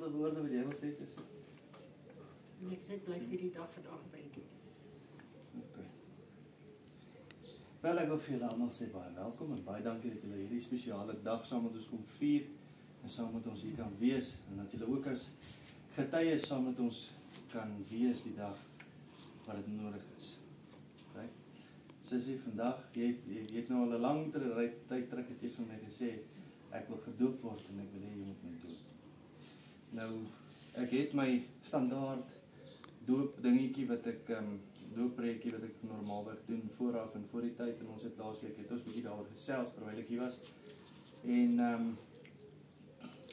laaste woorde wat jy wil sê, Sissie? Nee, ek sê bly vir die dag vandag by. Okay. Wel, ek wil vir julle almal sê baie welkom en baie dankie dat julle hierdie spesiale dag saam met ons kom vier en saam met ons hier kan wees en dat julle ook as getuies saam met ons kan wees die dag wat dit nodig is. Okay? Sissie, vandag, jy het nou al 'n lang tyd terug het jy vir my gesê ek wil gedoop word en ek wil hê jy moet my doop. Nou, ek het my standaard doop dingetjie wat ek dooppreekie wat ek normaalweg doen vooraf en voor die tyd en ons het laasweek het ons bietjie daaroor gesels terwyl ek hier was. En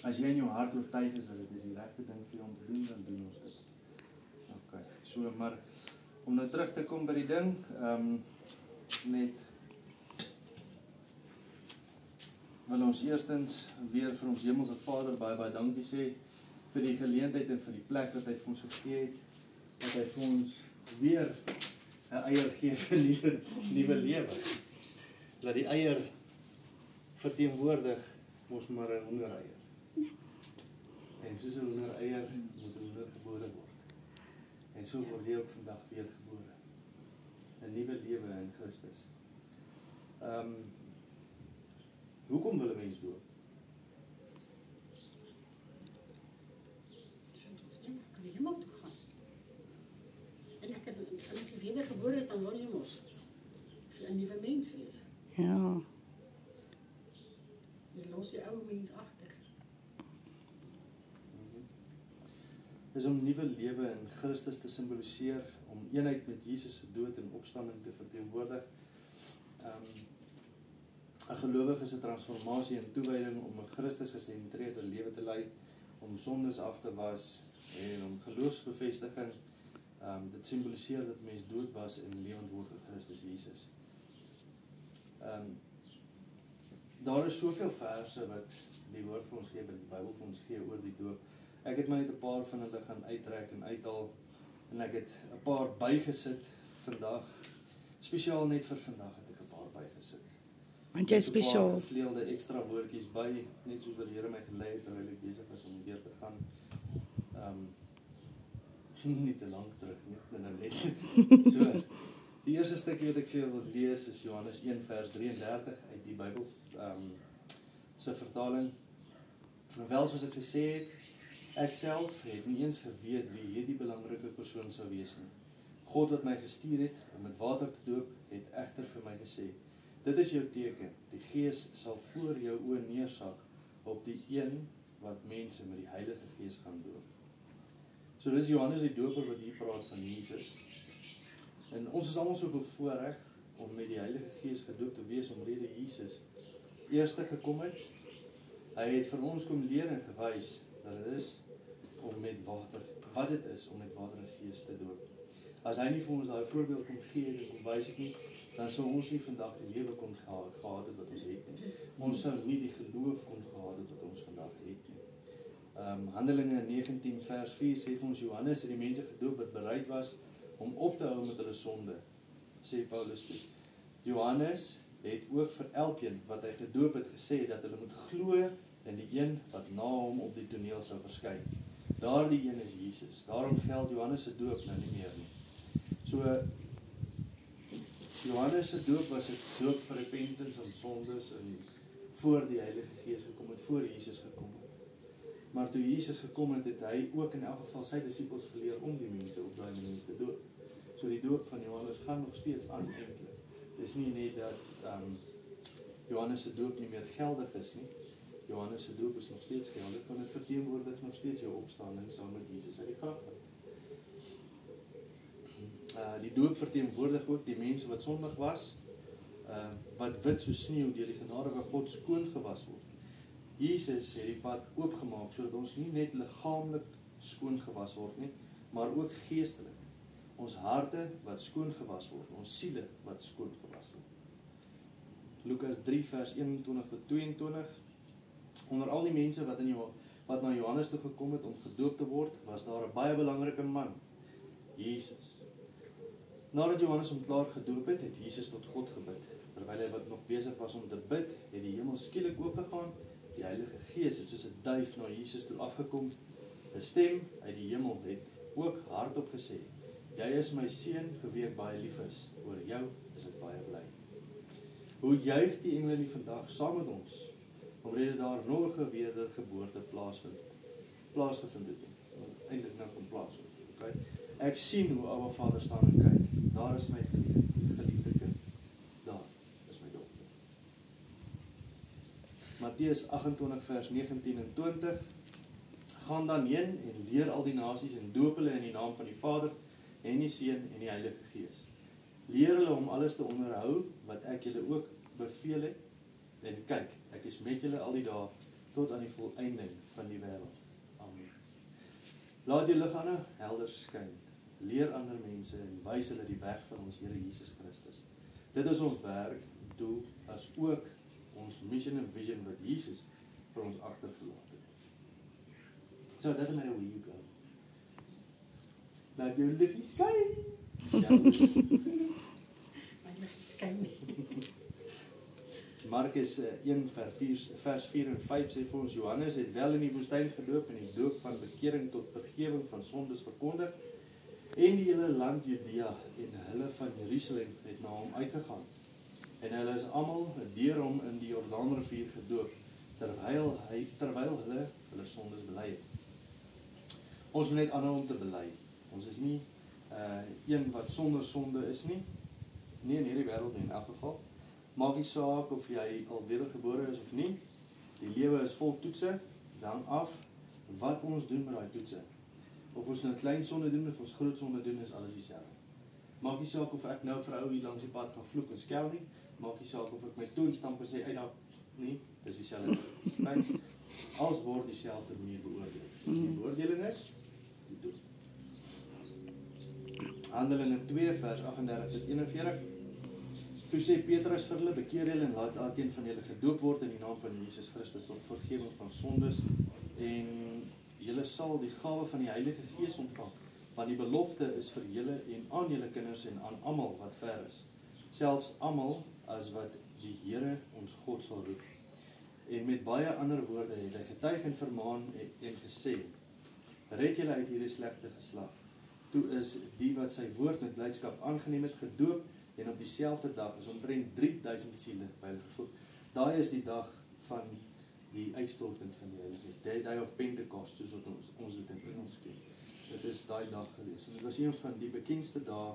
as jy in jou hart oortuig is dat dit is die regte ding vir jou om te doen, dan doen ons dit. Okay, so maar om nou terug te kom by die ding, net wil ons eerstens weer vir ons hemelse Vader baie dankie sê vir die geleentheid en vir die plek wat hy vir ons gegee het, dat hy vir ons weer 'n eier gee vir nuwe lewe. Dat die eier verteenwoordig ons maar 'n hondereier. En soos 'n hondereier moet 'n honder gebore word. En so word jy ook vandag weer gebore. 'n Nuwe lewe in Christus. Hoekom wil 'n mens doop? Kan die hemel toe gaan. En ek as jy wedergebore is, dan wil jy mos 'n nuwe mens wees. Ja. Jy los die ou mens agter. Dis om nuwe lewe in Christus te simboliseer, om eenheid met Jesus se dood en opstanding te verteenwoordig. 'n Gelowige is 'n transformasie en toewyding om 'n Christus gesentreerde lewe te lei, om sondes af te was en om geloofsbevestiging. Dit simboliseer dat mens dood was en lewend word in Christus Jesus. Daar is soveel verse wat die woord vir ons gee, wat die Bybel vir ons gee oor die doop. Ek het maar net 'n paar van hulle gaan uittrek en uithaal en ek het 'n paar bygesit vandag. Spesiaal net vir vandag het ek 'n paar bygesit. Want jy is spesiaal. 'n paar gevleelde ekstra woordjies by, net soos wat die Here my gelei het terwyl ek besig was om weer te gaan. Nie te lank terug nie, So, die eerste stukkie wat ek vir jou wil lees is Johannes 1 vers 33 uit die Bybel se vertaling. Wel soos ek gesê het, ek self het nie eens geweet wie hierdie belangrike persoon sou wees nie. God wat my gestuur het om met water te doop, het egter vir my gesê: dit is jou teken, die Gees sal voor jou oë neersak op die een wat mense met die Heilige Gees gaan doop. So dis Johannes die Doper wat hier praat van Jesus. En ons is almal so bevoorreg om met die Heilige Gees gedoop te wees omrede Jesus eerste gekom het. Hy het vir ons kom leer en gewys dat dit is om met water, wat dit is om met water en Gees te doop. As hy nie vir ons daai voorbeeld kon gee en kon wys het nie, dan sou ons nie vandag die lewe kon gehad het wat ons het nie. Ons sou nie die geloof kon gehad het wat ons vandag het nie. Handelinge 19 vers 4 sê vir ons Johannes het die mense gedoop wat bereid was om op te hou met hulle sonde, sê Paulus toe. Johannes het ook vir elkeen wat hy gedoop het gesê dat hulle moet glo in die een wat na hom op die toneel sou verskyn. Daardie een is Jesus. Daarom geld Johannes se doop nou nie meer nie. So Johannes se doop was 'n doop vir repentance en sondes en voor die Heilige Gees gekom het, voor Jesus gekom het. Maar toe Jesus gekom het, het hy ook in elk geval sy disippels geleer om die mense op daai manier te doop. So die doop van Johannes gaan nog steeds aan eintlik. Dis nie net dat Johannes se doop nie meer geldig is nie. Johannes se doop is nog steeds geldig, want dit verteenwoordig nog steeds jou opstanding saam met Jesus uit die graf uit. Die doop verteenwoordig ook die mense wat sondig was, wat wit soos sneeu deur die genade van God skoon gewas word. Jesus het die pad oopgemaak sodat ons nie net liggaamlik skoon gewas word nie, maar ook geestelik. Ons harte wat skoon gewas word, ons siele wat skoon gewas word. Lukas 3 vers 21 tot 22. Onder al die mense wat na Johannes toe gekom het om gedoop te word, was daar 'n baie belangrike man, Jesus. Nadat Johannes hom klaar gedoop het, het Jesus tot God gebid. Terwyl hy wat nog besig was om te bid, het die hemel skielik oopgegaan. Die Heilige Gees het soos 'n duif na Jesus toe afgekom 'n stem uit die hemel het ook hardop gesê, jy is my seun vir wie ek baie lief is, oor jou is ek baie bly. Hoe juig die engele nie vandag saam met ons, omdat daar nog 'n wedergeboorte plaasgevind het, eintlik nou van plaasvind. Okay? Ek sien hoe Abba Vader staan en kyk, daar is my geliefde kind, daar is my dogter. Matteus 28 vers 19 en 20, gaan dan heen en leer al die nasies en doop hulle in die naam van die Vader en die Seun en die Heilige Gees. Leer hulle om alles te onderhou wat ek julle ook beveel het, en kyk, ek is met julle al die dae tot aan die volëinding van die wêreld. Amen. Laat jou lig aan helder skyn. Leer ander mense en wys hulle die weg van ons Here Jesus Christus. Dit is ons werk, doel, as ook ons mission en vision wat Jesus vir ons agtergelaat het. So it doesn't matter where you go. Laat jou lig skyn. Ja. My lig skyn nie. Markus 1 vers 4 en 5 sê vir ons, Johannes het wel in die woestyn gedoop en die doop van bekering tot vergewing van sondes verkondig, en die hele land Judea en hulle van Jerusalem het na hom uitgegaan. En hulle is almal deur hom in die Jordaanrivier gedoop, terwyl hulle sondes bely het. Ons moet net aanhou om te bely. Ons is nie een wat sonder sonde is nie. Nie in hierdie wêreld nie in elk geval. Maak nie saak of jy al wedergebore is of nie. Die lewe is vol toetse, dan af wat ons doen met daai toetse. Of ons nou klein sonde doen of ons groot sonde doen, is alles dieselfde. Maak nie saak of ek nou vir 'n ou hier langs die pad gaan vloek en skel nie. Maak nie saak of ek my toe stamp en sê uit daar nie, dis dieselfde. Kyk, alles word dieselfde manier beoordeel. Die beoordeling is die dood. Handelinge 2 vers 38 tot 41. Toe sê Petrus vir hulle, bekeer julle en laat elkeen van julle gedoop word in die naam van Jesus Christus tot vergewing van sondes, en julle sal die gawe van die Heilige Gees ontvang, want die belofte is vir julle en aan julle kinders en aan almal wat ver is, selfs almal as wat die Here ons God sal roep. En met baie ander woorde het hy getuig en vermaan en gesê, red julle uit hierdie slegte geslag. Toe is die wat sy woord met blydskap aangeneem het gedoop, en op dieselfde dag is omtrent 3000 siele by hulle gevoeg. Daai is die dag van die uitstorting van die Heilige Gees. The day of Pentecost, soos wat ons dit in Engels ken. Dit is daai dag gewees. En dit was een van die bekendste dae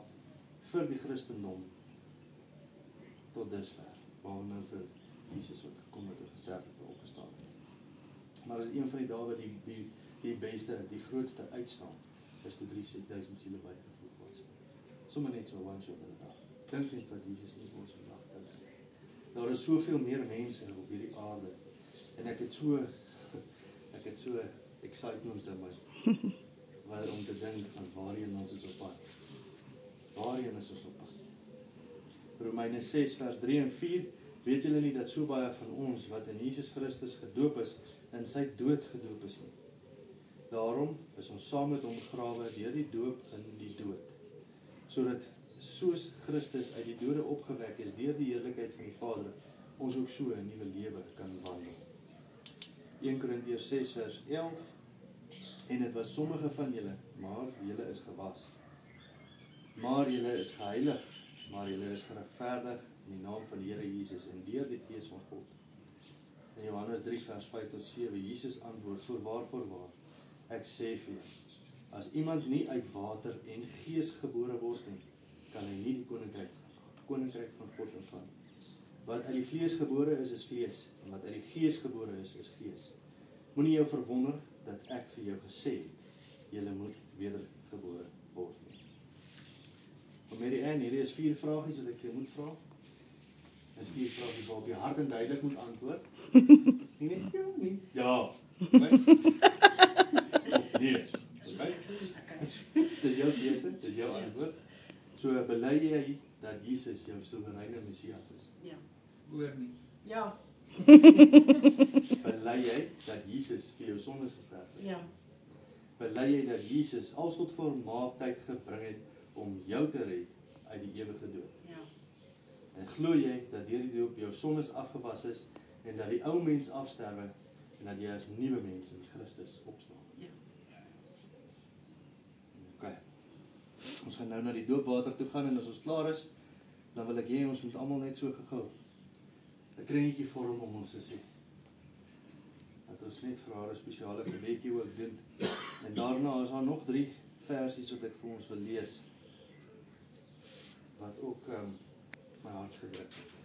vir die Christendom tot dusver, waar nou vir Jesus wat gekom het en gesterf het en opgestaan het. Maar dit is een van die dae wat die beste, die grootste uitstaan, is toe 3000 siele bygevoeg was. Sommige net so one shot in 'n dag. Dink net wat Jesus nie ons vandag dink. Daar is soveel meer mense op hierdie aarde, en ek het so excitement in my, om te dink van waarheen ons is op pad. Waarheen is ons op pad? Romeine 6 vers 3 en 4, weet julle nie dat so baie van ons wat in Jesus Christus gedoop is, in sy dood gedoop is nie. Daarom is ons saam met hom begrawe deur die doop in die dood, sodat soos Christus uit die dode opgewek is deur die heerlikheid van die Vader, ons ook so 'n nuwe lewe kan wandel. 1 Korintiërs 6 vers 11, en dit was sommige van julle, maar julle is gewas. Maar julle is geheilig, maar julle is geregverdig in die naam van die Here Jesus en deur die Gees van God. In Johannes 3 vers 5 tot 7, Jesus antwoord, voorwaar, ek sê vir julle, as iemand nie uit water en gees gebore word nie, kan hy nie die koninkryk van God ontvang. Wat uit die vlees gebore is vlees, en wat uit die gees gebore is gees. Moenie jou verwonder dat ek vir jou gesê het, julle moet wedergebore word nie. Mary Ann, hierdie is 4 vragies wat ek vir jou moet vra. Dit is 4 vragies waarop jy hard en duidelik moet antwoord. Nie net ja, nie. Ja. Okay. Nee. Okay. Dis jou keuse, dis jou antwoord. So bely jy dat Jesus jou soewereine Messias is? Ja. Hoor nie. Ja. Bely jy dat Jesus vir jou sondes gesterf het? Ja. Bely jy dat Jesus als tot volmaaktheid gebring het om jou te red uit die ewige dood? Ja. En glo jy dat deur die doop jou sondes afgewas is en dat die ou mens afsterwe en dat jy as nuwe mens in Christus opstaan? Ja. gaan nou na die doopwater toe gaan en as ons klaar is, dan wil ek hê ons moet almal net so gou 'n kringetjie vorm om ons sussie. Dat ons net vir haar 'n spesiale gebedjie ook doen. En daarna is daar nog 3 versies wat ek vir ons wil lees, wat ook my hart gedruk het.